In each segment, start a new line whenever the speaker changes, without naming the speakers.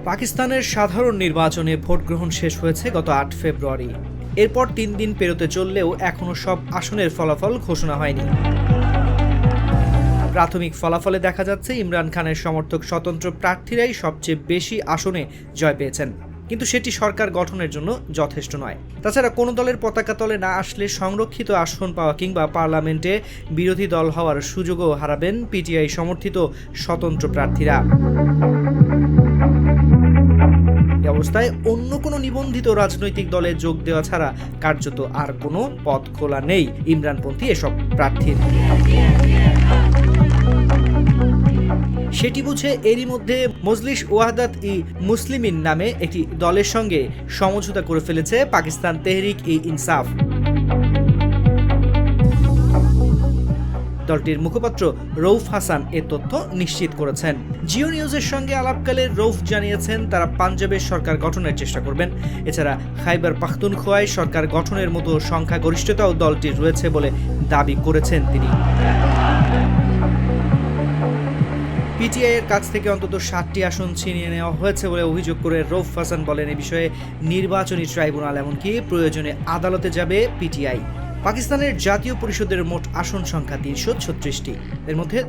পাকিস্তানের সাধারণ নির্বাচনে ভোট গ্রহণ শেষ হয়েছে গত ৮ ফেব্রুয়ারি। এরপর ৩ দিন পেরোতে চললেও এখনও সব আসনের ফলাফল ঘোষণা হয়নি। প্রাথমিক ফলাফলে দেখা যাচ্ছে ইমরান খানের সমর্থক স্বতন্ত্র প্রার্থীরাই সবচেয়ে বেশি আসনে জয় পেয়েছেন, কিন্তু সেটি সরকার গঠনের জন্য যথেষ্ট নয়। তাছাড়া কোনো দলের পতাকা তলে না আসলে সংরক্ষিত আসন পাওয়া কিংবা পার্লামেন্টে বিরোধী দল হওয়ার সুযোগও হারাবেন পিটিআই সমর্থিত স্বতন্ত্র প্রার্থীরা। এই অবস্থায় অন্য কোনো নিবন্ধিত রাজনৈতিক দলে যোগ দেওয়া ছাড়া কার্যত আর কোনো পথ খোলা নেই ইমরানপন্থী এসব প্রার্থীর। সেটি বুঝে এরই মধ্যে মজলিস ওয়াহদাত-ই-মুসলিমিন নামে একটি দলের সঙ্গে সমঝোতা করে ফেলেছে পাকিস্তান তেহরিক-ই-ইনসাফ। দলটির মুখপাত্র রউফ হাসান এ তথ্য নিশ্চিত করেছেন। জিও নিউজের সঙ্গে আলাপকালে রউফ জানিয়েছেন তারা পাঞ্জাবের সরকার গঠনের চেষ্টা করবেন। এছাড়া খাইবার পাখতুনখোয়ায় সরকার গঠনের মতো সংখ্যাগরিষ্ঠতাও দলটির রয়েছে বলে দাবি করেছেন তিনি। পিটিআই এর কাছ থেকে অন্তত ৭টি আসন ছিনিয়ে নেওয়া হয়েছে বলে অভিযোগ করে রউফ হাসান বলেন, এ বিষয়ে নির্বাচনী ট্রাইব্যুনাল এমনকি প্রয়োজনে আদালতে যাবে পিটিআই। পাকিস্তানের জাতীয় পরিষদের মোট আসন সংখ্যা ৩৩৬টি, এর মধ্যে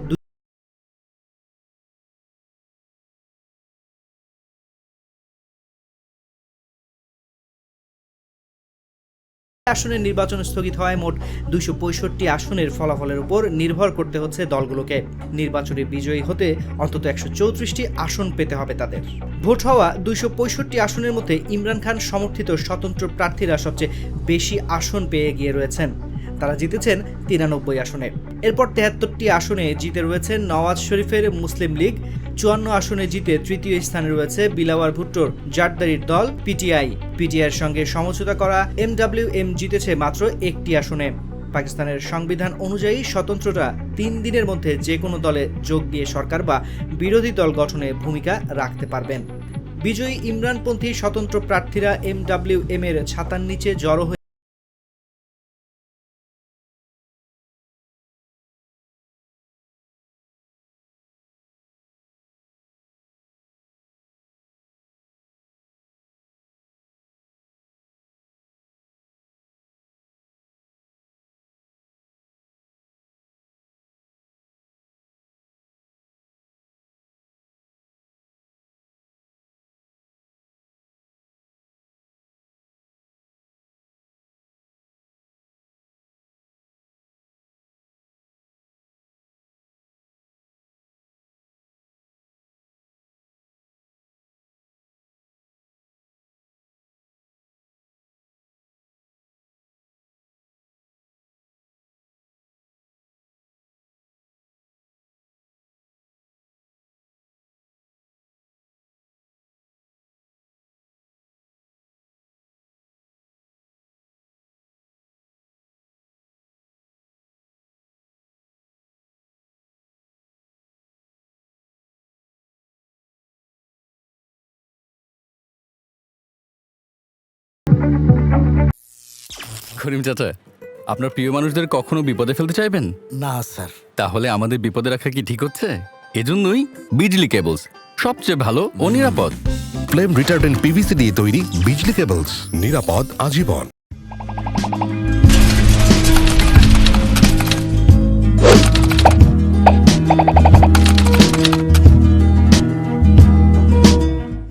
আসনের নির্বাচন স্থগিত হয়। মোট ২৬৫ আসনের ফলাফলের উপর নির্ভর করতে হচ্ছে দলগুলোকে। নির্বাচনে বিজয়ী হতে অন্তত ১৩৪টি আসন পেতে হবে তাদের। ভোট হওয়া ২৬৫ আসনের মধ্যে ইমরান খান সমর্থিত স্বতন্ত্র প্রার্থীরা সবচেয়ে বেশি আসন পেয়ে এগিয়ে রয়েছেন। তারা জিতেছেন ৯৩ আসনে। এরপর ৭৩টি আসনে জিতে রয়েছেন নওয়াজ শরীফের মুসলিম লীগ। ৫৪ আসনে জিতে তৃতীয় স্থানে রয়েছে বিলাওয়ার ভুট্টোর জারদারির দল পিটিআই। পিটিআইয়ের সঙ্গে সমঝোতা করা এমডব্লিউএম জিতেছে মাত্র ১টি আসনে। পাকিস্তানের সংবিধান অনুযায়ী স্বতন্ত্ররা ৩ দিনের মধ্যে যে কোনো দলে যোগ দিয়ে সরকার বা বিরোধী দল গঠনে ভূমিকা রাখতে পারবেন। বিজয়ী ইমরানপন্থী স্বতন্ত্র প্রার্থীরা এমডব্লিউএম এর ছাতার নিচে জড়ো হয়ে
করিম চাচা, আপনার প্রিয় মানুষদের কখনো বিপদে ফেলতে চাইবেন
না স্যার।
তাহলে আমাদের বিপদে রাখা কি ঠিক হচ্ছে? এজন্যই বিজলি কেবলস সবচেয়ে ভালো ও নিরাপদ।
ফ্লেম রিটার্ডেন্ট পিভিসি দিয়ে তৈরি বিজলি কেবলস, নিরাপদ আজীবন।